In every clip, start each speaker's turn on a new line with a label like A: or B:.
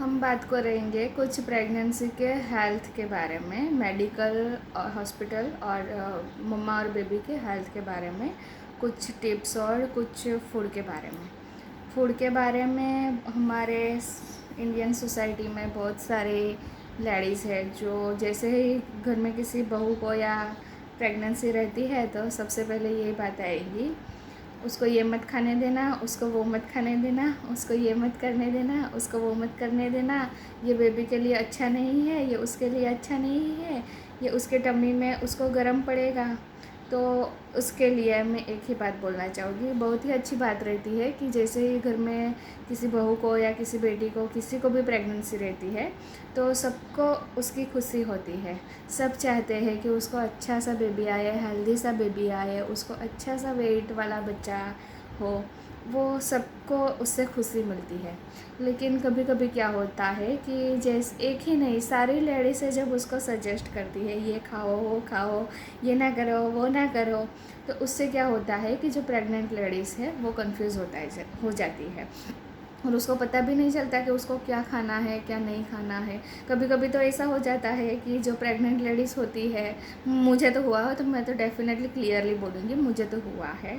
A: हम बात करेंगे कुछ प्रेगनेंसी के हेल्थ के बारे में, मेडिकल और हॉस्पिटल और मम्मा और बेबी के हेल्थ के बारे में, कुछ टिप्स और कुछ फूड के बारे में। फूड के बारे में हमारे इंडियन सोसाइटी में बहुत सारे लेडीज़ है जो जैसे ही घर में किसी बहू को या प्रेगनेंसी रहती है तो सबसे पहले यही बात आएगी, उसको ये मत खाने देना, उसको वो मत खाने देना, उसको ये मत करने देना, उसको वो मत करने देना, ये बेबी के लिए अच्छा नहीं है, ये उसके लिए अच्छा नहीं है, ये उसके टम्मी में उसको गर्म पड़ेगा। तो उसके लिए मैं एक ही बात बोलना चाहूँगी, बहुत ही अच्छी बात रहती है कि जैसे ही घर में किसी बहू को या किसी बेटी को किसी को भी प्रेगनेंसी रहती है तो सबको उसकी खुशी होती है। सब चाहते हैं कि उसको अच्छा सा बेबी आए, हेल्दी सा बेबी आए, उसको अच्छा सा वेट वाला बच्चा हो, वो सबको उससे खुशी मिलती है। लेकिन कभी कभी क्या होता है कि जैसे एक ही नहीं, सारी लेडीज़ जब उसको सजेस्ट करती है ये खाओ वो खाओ, ये ना करो वो ना करो, तो उससे क्या होता है कि जो प्रेग्नेंट लेडीज़ है वो कंफ्यूज हो जाती है और उसको पता भी नहीं चलता कि उसको क्या खाना है क्या नहीं खाना है। कभी कभी तो ऐसा हो जाता है कि जो प्रेग्नेंट लेडीज़ होती है, मुझे तो हुआ हो तो मैं तो डेफिनेटली क्लियरली बोलूँगी मुझे तो हुआ है,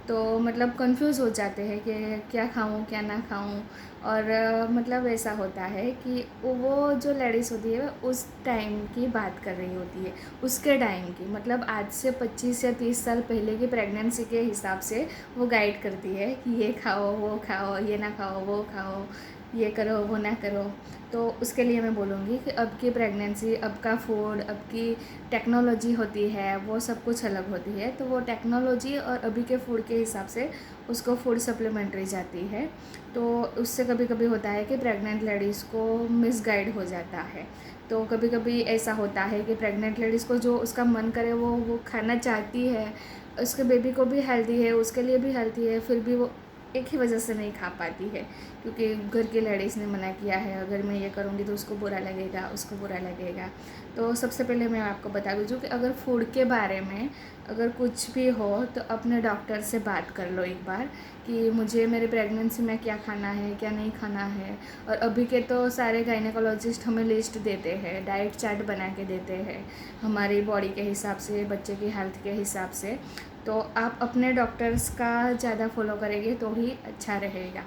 A: तो मतलब कंफ्यूज हो जाते हैं कि क्या खाऊं क्या ना खाऊं। और मतलब ऐसा होता है कि वो जो लेडीज़ होती है उस टाइम की बात कर रही होती है, उसके टाइम की, मतलब आज से 25 या 30 साल पहले की प्रेगनेंसी के हिसाब से वो गाइड करती है कि ये खाओ वो खाओ, ये ना खाओ वो खाओ, ये करो वो ना करो। तो उसके लिए मैं बोलूँगी कि अब की प्रेगनेंसी, अब का फूड, अब की टेक्नोलॉजी होती है वो सब कुछ अलग होती है, तो वो टेक्नोलॉजी और अभी के फूड के हिसाब से उसको फूड सप्लीमेंट्री जाती है। तो उससे कभी कभी होता है कि प्रेग्नेंट लेडीज़ को मिसगाइड हो जाता है। तो कभी कभी ऐसा होता है कि प्रेग्नेंट लेडीज़ को जो उसका मन करे वो खाना चाहती है, उसके बेबी को भी हेल्दी है, उसके लिए भी हेल्दी है, फिर भी वो एक ही वजह से नहीं खा पाती है क्योंकि घर की लेडीज़ ने मना किया है, अगर मैं ये करूँगी तो उसको बुरा लगेगा, उसको बुरा लगेगा। तो सबसे पहले मैं आपको बता दूँ कि अगर फूड के बारे में अगर कुछ भी हो तो अपने डॉक्टर से बात कर लो एक बार कि मुझे मेरे प्रेगनेंसी में क्या खाना है क्या नहीं खाना है। और अभी के तो सारे गायनेकोलॉजिस्ट हमें लिस्ट देते हैं, डाइट चार्ट बना के देते हैं हमारी बॉडी के हिसाब से, बच्चे की हेल्थ के हिसाब से। तो आप अपने डॉक्टर्स का ज़्यादा फॉलो करेंगे तो ही अच्छा रहेगा,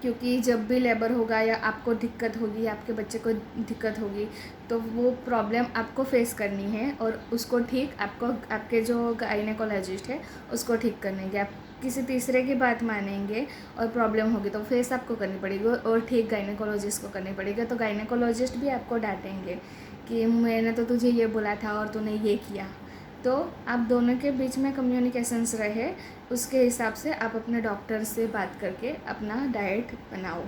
A: क्योंकि जब भी लेबर होगा या आपको दिक्कत होगी, आपके बच्चे को दिक्कत होगी, तो वो प्रॉब्लम आपको फेस करनी है और उसको ठीक आपको आपके जो गायनेकोलॉजिस्ट है उसको ठीक करने की, आप किसी तीसरे की बात मानेंगे और प्रॉब्लम होगी तो फेस आपको करनी पड़ेगी और ठीक गायनेकोलॉजिस्ट को करनी पड़ेगी। तो गायनेकोलॉजिस्ट भी आपको डांटेंगे कि मैंने तो तुझे ये बोला था और तूने ये किया। तो आप दोनों के बीच में कम्युनिकेशंस रहे, उसके हिसाब से आप अपने डॉक्टर से बात करके अपना डाइट बनाओ।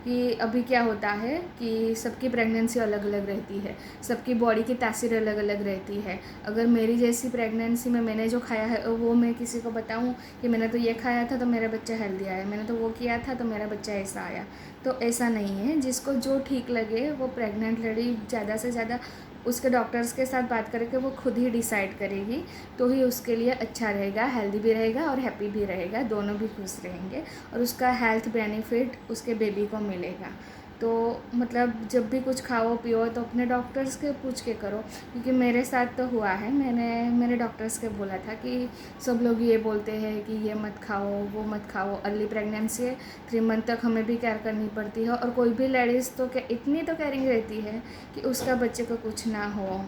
A: कि अभी क्या होता है कि सबकी प्रेगनेंसी अलग अलग रहती है, सबकी बॉडी की तासीर अलग अलग रहती है। अगर मेरी जैसी प्रेगनेंसी में मैंने जो खाया है वो मैं किसी को बताऊं कि मैंने तो ये खाया था तो मेरा बच्चा हेल्दी आया, मैंने तो वो किया था तो मेरा बच्चा ऐसा आया, तो ऐसा नहीं है। जिसको जो ठीक लगे वो प्रेग्नेंट लेडी ज़्यादा से ज़्यादा उसके डॉक्टर्स के साथ बात करके वो खुद ही डिसाइड करेगी, तो ही उसके लिए अच्छा रहेगा, हेल्दी भी रहेगा और हैप्पी भी रहेगा, दोनों भी खुश रहेंगे और उसका हेल्थ बेनिफिट उसके बेबी को मिलेगा। तो मतलब जब भी कुछ खाओ पियो तो अपने डॉक्टर्स के पूछ के करो, क्योंकि मेरे साथ तो हुआ है, मैंने मेरे डॉक्टर्स के बोला था कि सब लोग ये बोलते हैं कि ये मत खाओ वो मत खाओ, अर्ली प्रेगनेंसी है, 3 मंथ तक हमें भी केयर करनी पड़ती है और कोई भी लेडीज़ तो क्या इतनी तो केयरिंग रहती है कि उसका बच्चे को कुछ ना हो,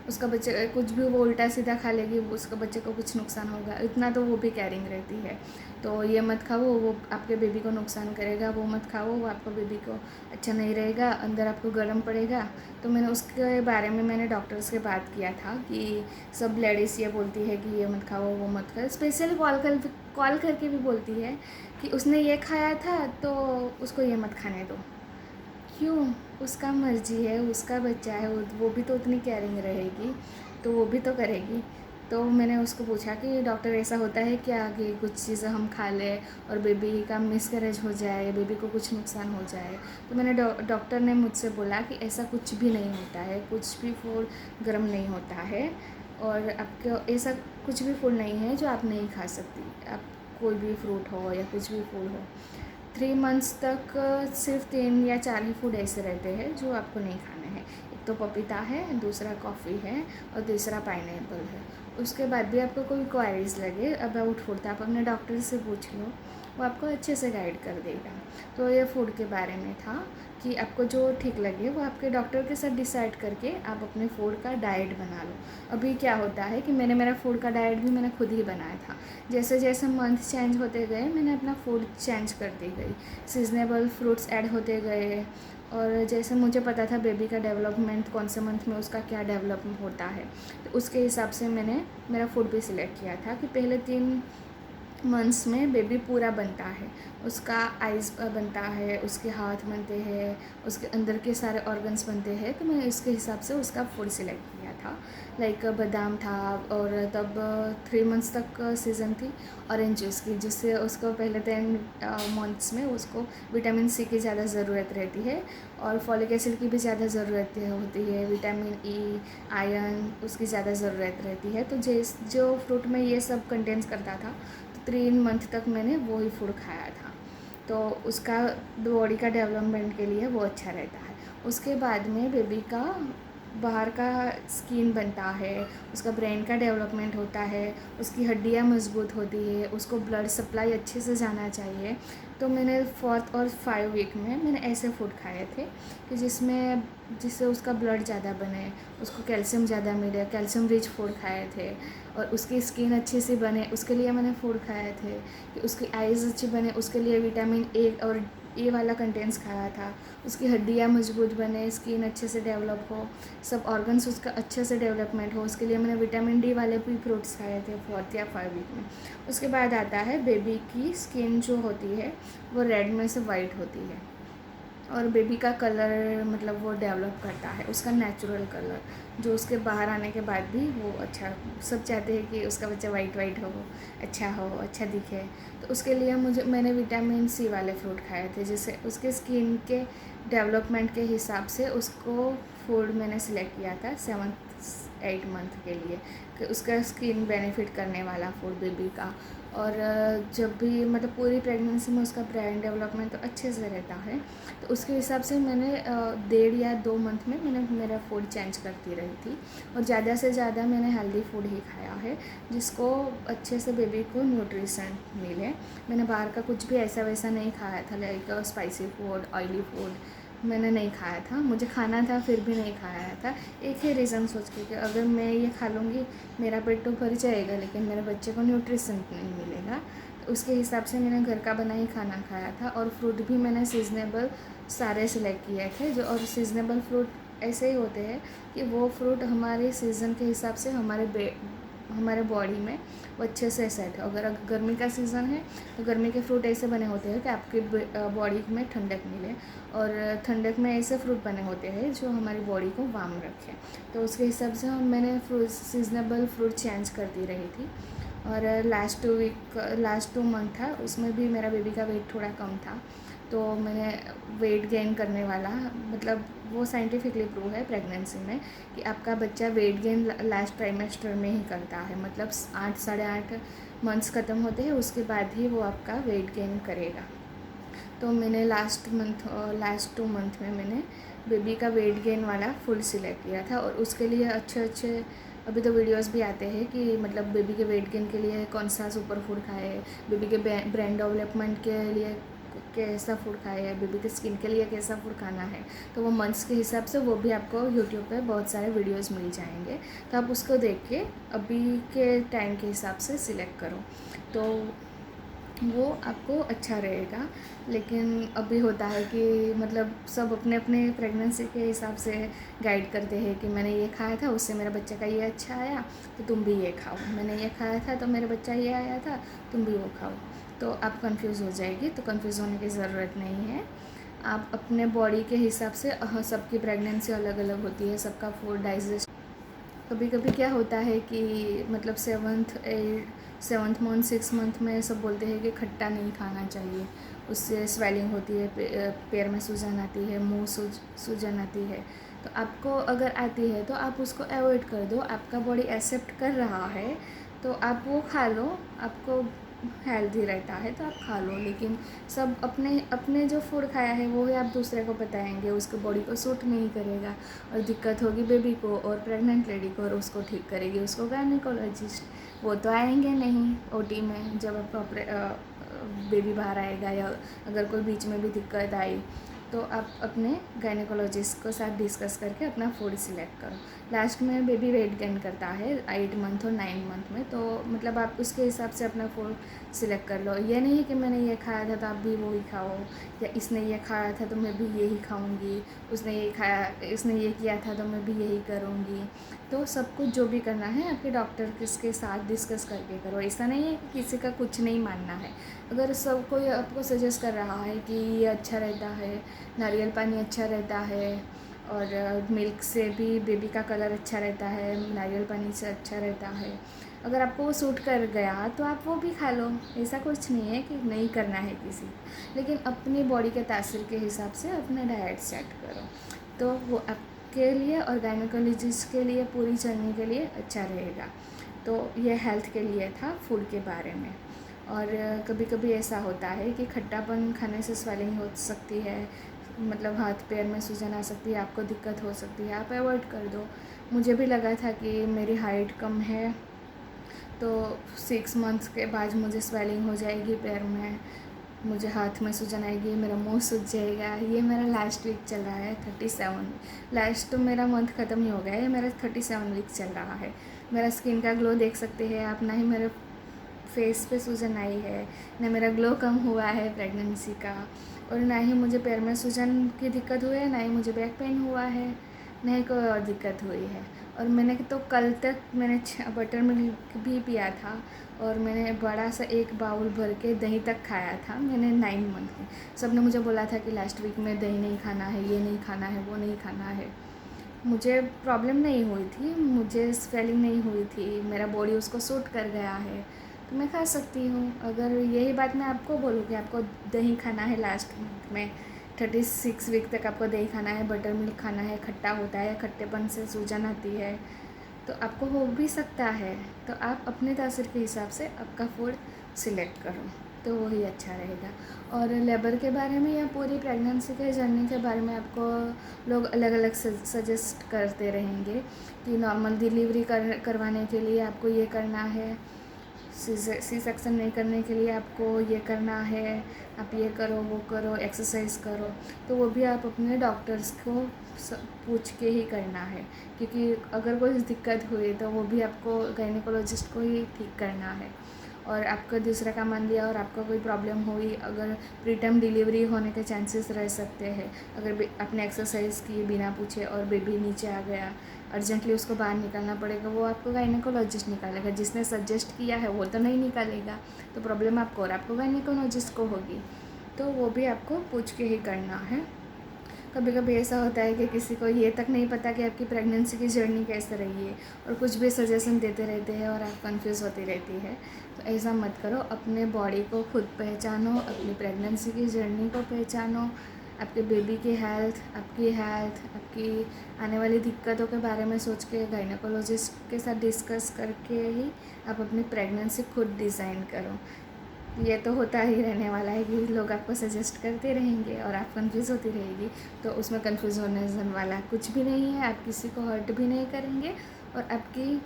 A: उसका बच्चे कुछ भी वो उल्टा सीधा खा लेगी, उसका बच्चे को कुछ नुकसान होगा, इतना तो वो भी केयरिंग रहती है। तो ये मत खाओ वो आपके बेबी को नुकसान करेगा, वो मत खाओ वो आपको बेबी को अच्छा नहीं रहेगा, अंदर आपको गर्म पड़ेगा। तो मैंने उसके बारे में मैंने डॉक्टर से बात किया था कि सब लेडीज़ ये बोलती है कि ये मत खाओ वो मत खाओ, स्पेशली कॉल करके भी बोलती है कि उसने ये खाया था तो उसको ये मत खाने दो। क्यों? उसका मर्जी है, उसका बच्चा है, वो भी तो उतनी केयरिंग रहेगी, तो वो भी तो करेगी। तो मैंने उसको पूछा कि डॉक्टर ऐसा होता है क्या कि कुछ चीज़ें हम खा लें और बेबी का मिसकैरेज हो जाए, बेबी को कुछ नुकसान हो जाए। तो मैंने डॉक्टर ने मुझसे बोला कि ऐसा कुछ भी नहीं होता है, कुछ भी फूड गर्म नहीं होता है और आपको ऐसा कुछ भी फूड नहीं है जो आप नहीं खा सकती, आप कोई भी फ्रूट हो या कुछ भी फूड हो। 3 मंथ्स तक सिर्फ 3 या 4 ही फूड ऐसे रहते हैं जो आपको नहीं खाने हैं। एक तो पपीता है, दूसरा कॉफ़ी है और तीसरा पाइनएप्पल है। उसके बाद भी आपको कोई क्वेरीज लगे अबाउट फूड तो आप अपने डॉक्टर से पूछ लो, वो आपको अच्छे से गाइड कर देगा। तो ये फूड के बारे में था कि आपको जो ठीक लगे वो आपके डॉक्टर के साथ डिसाइड करके आप अपने फूड का डाइट बना लो। अभी क्या होता है कि मेरा फूड का डाइट भी मैंने खुद ही बनाया था। जैसे जैसे मंथ चेंज होते गए मैंने अपना फूड चेंज करती गई, सीजनेबल फ्रूट्स ऐड होते गए, और जैसे मुझे पता था बेबी का डेवलपमेंट कौन से मंथ में उसका क्या डेवलपमेंट होता है, तो उसके हिसाब से मैंने मेरा फूड भी सिलेक्ट किया था कि पहले 3 मंथ्स में बेबी पूरा बनता है, उसका आइज़ बनता है, उसके हाथ बनते हैं, उसके अंदर के सारे ऑर्गन्स बनते हैं। तो मैं इसके हिसाब से उसका फूड सिलेक्ट किया था। लाइक बादाम था, और तब 3 मंथ्स तक सीज़न थी ऑरेंज जूस की, जिससे उसको पहले 10 मंथ्स में उसको विटामिन सी की ज़्यादा ज़रूरत रहती है और फॉलिक एसिड की भी ज़्यादा ज़रूरत होती है, विटामिन ई, आयरन उसकी ज़्यादा ज़रूरत रहती है। तो जो फ्रूट में ये सब कंटेंट्स करता था, तो 3 मंथ तक मैंने वो ही फूड खाया था। तो उसका बॉडी का डेवलपमेंट के लिए वो अच्छा रहता है। उसके बाद में बेबी का बाहर का स्किन बनता है, उसका ब्रेन का डेवलपमेंट होता है, उसकी हड्डियाँ मजबूत होती है, उसको ब्लड सप्लाई अच्छे से जाना चाहिए। तो मैंने 4th और 5 वीक में मैंने ऐसे फूड खाए थे कि जिससे उसका ब्लड ज़्यादा बने, उसको कैल्शियम ज़्यादा मिले, कैल्शियम रिच फूड खाए थे। और उसकी स्किन अच्छी सी बने उसके लिए मैंने फूड खाए थे, कि उसकी आइज़ अच्छी बने उसके लिए विटामिन ए और ए वाला कंटेंट्स खाया था। उसकी हड्डियाँ मजबूत बने, स्किन अच्छे से डेवलप हो, सब ऑर्गन्स उसका अच्छे से डेवलपमेंट हो, उसके लिए मैंने विटामिन डी वाले भी फ्रूट्स खाए थे 4th या 5 वीक में। उसके बाद आता है बेबी की स्किन जो होती है वो रेड में से वाइट होती है, और बेबी का कलर मतलब वो डेवलप करता है, उसका नेचुरल कलर जो उसके बाहर आने के बाद भी वो अच्छा, सब चाहते हैं कि उसका बच्चा वाइट वाइट हो, अच्छा दिखे। तो उसके लिए मैंने विटामिन सी वाले फ्रूट खाए थे, जिससे उसके स्किन के डेवलपमेंट के हिसाब से उसको फूड मैंने सिलेक्ट किया था 7-8 मंथ के लिए, कि उसका स्किन बेनिफिट करने वाला फूड बेबी का। और जब भी मतलब पूरी प्रेगनेंसी में उसका ब्रेन डेवलपमेंट तो अच्छे से रहता है, तो उसके हिसाब से मैंने 1.5 या 2 मंथ में मैंने मेरा फूड चेंज करती रही थी, और ज़्यादा से ज़्यादा मैंने हेल्दी फूड ही खाया है जिसको अच्छे से बेबी को न्यूट्रिशन मिले। मैंने बाहर का कुछ भी ऐसा वैसा नहीं खाया था, like spicy food, oily food मैंने नहीं खाया था। मुझे खाना था फिर भी नहीं खाया था, एक ही रीज़न सोच के कि अगर मैं ये खा लूँगी मेरा पेट तो भर जाएगा लेकिन मेरे बच्चे को न्यूट्रिशन नहीं मिलेगा। तो उसके हिसाब से मैंने घर का बना ही खाना खाया था, और फ्रूट भी मैंने सीजनेबल सारे सिलेक्ट किए थे। जो और सीजनेबल फ्रूट ऐसे ही होते हैं कि वो फ्रूट हमारे सीज़न के हिसाब से हमारे बॉडी में वो अच्छे से सेट है। अगर गर्मी का सीज़न है तो गर्मी के फ्रूट ऐसे बने होते हैं कि आपकी बॉडी में ठंडक मिले, और ठंडक में ऐसे फ्रूट बने होते हैं जो हमारी बॉडी को वार्म रखें। तो उसके हिसाब से मैंने सीजनेबल फ्रूट चेंज करती रही थी। और लास्ट 2 मंथ था, उसमें भी मेरा बेबी का वेट थोड़ा कम था, तो मैंने वेट गेन करने वाला, मतलब वो साइंटिफिकली प्रूव है प्रेगनेंसी में कि आपका बच्चा वेट गेन लास्ट ट्राइमेस्टर में ही करता है, मतलब 8 साढ़े 8 मंथ्स ख़त्म होते हैं उसके बाद ही वो आपका वेट गेन करेगा। तो मैंने लास्ट 2 मंथ में मैंने बेबी का वेट गेन वाला फुल सिलेक्ट किया था, और उसके लिए अच्छे अभी तो वीडियोस भी आते हैं कि मतलब बेबी के वेट गेन के लिए कौन सा सुपर फूड खाए, बेबी के ब्रेन डेवलपमेंट के लिए कैसा फूड खाए, बेबी के स्किन के लिए कैसा फूड खाना है। तो वो मंथ्स के हिसाब से वो भी आपको यूट्यूब पे बहुत सारे वीडियोस मिल जाएंगे, तो आप उसको देख के अभी के टाइम के हिसाब से सिलेक्ट करो, तो वो आपको अच्छा रहेगा। लेकिन अभी होता है कि मतलब सब अपने अपने प्रेगनेंसी के हिसाब से गाइड करते हैं कि मैंने ये खाया था उससे मेरे बच्चे का ये अच्छा आया तो तुम भी ये खाओ, मैंने ये खाया था तो मेरे बच्चा ये आया था तुम भी वो खाओ। तो आप कंफ्यूज हो जाएगी, तो कंफ्यूज होने की ज़रूरत नहीं है। आप अपने बॉडी के हिसाब से, सबकी प्रेगनेंसी अलग अलग होती है, सबका फूड डाइजेस्ट, कभी कभी क्या होता है कि मतलब 7th मंथ 6 मंथ में सब बोलते हैं कि खट्टा नहीं खाना चाहिए, उससे स्वेलिंग होती है, पैर में सूजन आती है, मुंह सूजन आती है। तो आपको अगर आती है तो आप उसको अवॉइड कर दो, आपका बॉडी एक्सेप्ट कर रहा है तो आप वो खा लो। आपको हेल्दी रहता है तो आप खा लो, लेकिन सब अपने अपने जो फूड खाया है वो ही आप दूसरे को बताएंगे, उसके बॉडी को सूट नहीं करेगा और दिक्कत होगी बेबी को और प्रेग्नेंट लेडी को, और उसको ठीक करेगी उसको गायनेकोलॉजिस्ट। वो तो आएंगे नहीं ओटी में जब आपका बेबी बाहर आएगा, या अगर कोई बीच में भी दिक्कत आई तो आप अपने गायनेकोलॉजिस्ट को साथ डिस्कस करके अपना फूड सिलेक्ट करो। लास्ट में बेबी वेट गेन करता है 8 मंथ और 9 मंथ में, तो मतलब आप उसके हिसाब से अपना फूड सिलेक्ट कर लो। ये नहीं कि मैंने ये खाया था तो आप भी वो ही खाओ, या इसने ये खाया था तो मैं भी यही खाऊंगी, इसने ये किया था तो मैं भी यही करूँगी। तो सब कुछ जो भी करना है आपके डॉक्टर के साथ डिस्कस करके करो। ऐसा नहीं है कि किसी का कुछ नहीं मानना है। अगर सब कोई आपको सजेस्ट कर रहा है कि ये अच्छा रहता है, नारियल पानी अच्छा रहता है, और मिल्क से भी बेबी का कलर अच्छा रहता है, नारियल पानी से अच्छा रहता है, अगर आपको वो सूट कर गया तो आप वो भी खा लो। ऐसा कुछ नहीं है कि नहीं करना है किसी, लेकिन अपनी बॉडी के तासीर के हिसाब से अपना डाइट सेट करो, तो वो आपके लिए और गायनेकोलॉजिस्ट के लिए पूरी जर्नी के लिए अच्छा रहेगा। तो ये हेल्थ के लिए था फूड के बारे में। और कभी कभी ऐसा होता है कि खट्टापन खाने से स्वेलिंग हो सकती है, मतलब हाथ पैर में सूजन आ सकती है, आपको दिक्कत हो सकती है, आप अवॉइड कर दो। मुझे भी लगा था कि मेरी हाइट कम है तो 6 मंथ्स के बाद मुझे स्वेलिंग हो जाएगी पैर में, मुझे हाथ में सूजन आएगी, मेरा मुंह सूज जाएगा। ये मेरा लास्ट वीक चल रहा है 37, लास्ट तो मेरा मंथ ख़त्म ही हो गया है, मेरा 37 वीक चल रहा है। मेरा स्किन का ग्लो देख सकते हैं आप, ना ही मेरे फेस पे सूजन आई है, ना मेरा ग्लो कम हुआ है प्रेगनेंसी का, और ना ही मुझे पैर में सूजन की दिक्कत हुई है, ना ही मुझे बैक पेन हुआ है, ना ही कोई और दिक्कत हुई है। और मैंने तो कल तक मैंने बटर मिल्क भी पिया था, और मैंने बड़ा सा एक बाउल भर के दही तक खाया था मैंने 9 मंथ में। सब ने मुझे बोला था कि लास्ट वीक में दही नहीं खाना है, ये नहीं खाना है, वो नहीं खाना है। मुझे प्रॉब्लम नहीं हुई थी, मुझे स्वेलिंग नहीं हुई थी, मेरा बॉडी उसको सूट कर गया है, तो मैं खा सकती हूँ। अगर यही बात मैं आपको बोलूँ कि आपको दही खाना है लास्ट मंथ में 36 वीक तक आपको दही खाना है, बटर मिल्क खाना है, खट्टा होता है, खट्टेपन से सूजन आती है, तो आपको हो भी सकता है। तो आप अपने तासीर के हिसाब से आपका फूड सिलेक्ट करो, तो वही अच्छा रहेगा। और लेबर के बारे में या पूरी प्रेगनेंसी के जर्नी के बारे में आपको लोग अलग अलग सजेस्ट करते रहेंगे कि नॉर्मल डिलीवरी करवाने के लिए आपको ये करना है, सी सेक्शन नहीं करने के लिए आपको ये करना है, आप ये करो, वो करो, एक्सरसाइज करो। तो वो भी आप अपने डॉक्टर्स को पूछ के ही करना है, क्योंकि अगर कोई दिक्कत हुई तो वो भी आपको गायनेकोलॉजिस्ट को ही ठीक करना है। और आपका दूसरा का मान लिया और आपको कोई प्रॉब्लम हुई, अगर प्रीटर्म डिलीवरी होने के चांसेस रह सकते हैं, अगर आपने एक्सरसाइज की बिना पूछे और बेबी नीचे आ गया, अर्जेंटली उसको बाहर निकालना पड़ेगा, वो आपको गायनेकोलॉजिस्ट निकालेगा, जिसने सजेस्ट किया है वो तो नहीं निकालेगा, तो प्रॉब्लम आपको और आपको गायनेकोलॉजिस्ट को होगी। तो वो भी आपको पूछ के ही करना है। कभी कभी ऐसा होता है कि किसी को ये तक नहीं पता कि आपकी प्रेगनेंसी की जर्नी कैसे रही है, और कुछ भी सजेशन देते रहते हैं और आप कंफ्यूज होती रहती है। तो ऐसा मत करो, अपने बॉडी को खुद पहचानो, अपनी प्रेगनेंसी की जर्नी को पहचानो, आपके बेबी की हेल्थ, आपकी आने वाली दिक्कतों के बारे में सोच के गायनेकोलॉजिस्ट के साथ डिस्कस करके ही आप अपनी प्रेगनेंसी खुद डिज़ाइन करो। ये तो होता ही रहने वाला है कि लोग आपको सजेस्ट करते रहेंगे और आप कंफ्यूज होती रहेगी, तो उसमें कंफ्यूज होने वाला कुछ भी नहीं है। आप किसी को हर्ट भी नहीं करेंगे, और आपकी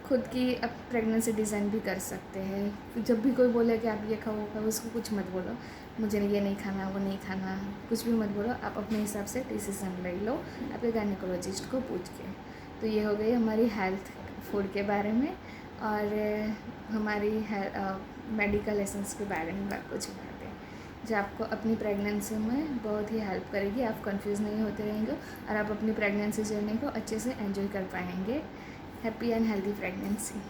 A: खुद की आप प्रेगनेंसी डिज़ाइन भी कर सकते हैं। जब भी कोई बोले कि आप ये खाओ वो खाओ, उसको कुछ मत बोलो, मुझे ये नहीं खाना, वो नहीं खाना, कुछ भी मत बोलो। आप अपने हिसाब से डिसीज़न ले लो आपके गायनेकोलॉजिस्ट को पूछ के। तो ये हो गई हमारी हेल्थ फूड के बारे में, और हमारी मेडिकल एसेंस के बारे में कुछ बातें जो आपको अपनी प्रेगनेंसी में बहुत ही हेल्प करेगी। आप कंफ्यूज नहीं होते रहेंगे और आप अपनी प्रेगनेंसी जर्नी को अच्छे से एंजॉय कर पाएंगे। Happy and healthy pregnancy.